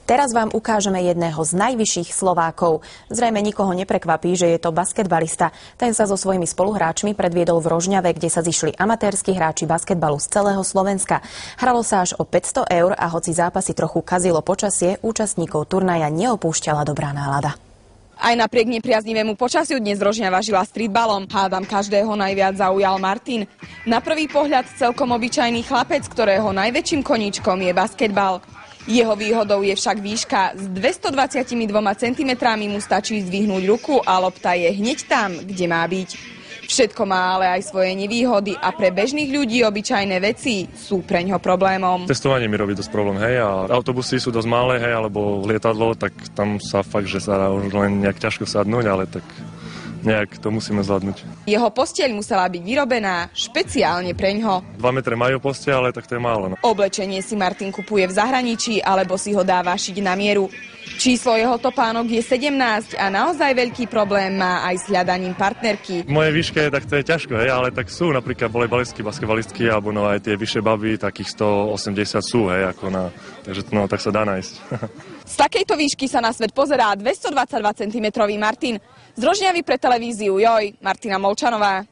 Teraz vám ukážeme jedného z najvyšších Slovákov. Zrejme nikoho neprekvapí, že je to basketbalista. Ten sa so svojimi spoluhráčmi predviedol v Rožňave, kde sa zišli amatérsky hráči basketbalu z celého Slovenska. Hralo sa až o 500 eur a hoci zápasy trochu kazilo počasie, účastníkov turnaja neopúšťala dobrá nálada. Aj napriek nepriaznivému počasiu dnes Rožňava žila streetballom. Hádam, každého najviac zaujal Martin. Na prvý pohľad celkom obyčajný chlapec, ktorého najväčším koníčkom je basketbal. Jeho výhodou je však výška. S 222 cm mu stačí zdvihnúť ruku a lopta je hneď tam, kde má byť. Všetko má ale aj svoje nevýhody a pre bežných ľudí obyčajné veci sú preňho problémom. Testovanie mi robí dosť problém, hej, a autobusy sú dosť malé, hej, alebo lietadlo, tak tam sa fakt, že sa dá už len nejak ťažko sadnúť, ale tak nejak to musíme zvládnuť. Jeho posteľ musela byť vyrobená špeciálne preňho. 2 metre majú posteľ, ale tak to je málo. No. Oblečenie si Martin kupuje v zahraničí alebo si ho dáva šiť na mieru. Číslo jeho topánok je 17 a naozaj veľký problém má aj s hľadaním partnerky. V mojej výške tak to je ťažko, hej, ale tak sú napríklad volejbalistky, basketbalistky alebo no aj tie vyššie baby, takých 180 sú, hej, ako na, takže no tak sa dá nájsť. Z takejto výšky sa na svet pozerá 222 cm Martin. Z Rožňavy pre televíziu Joj, Martina Molčanová.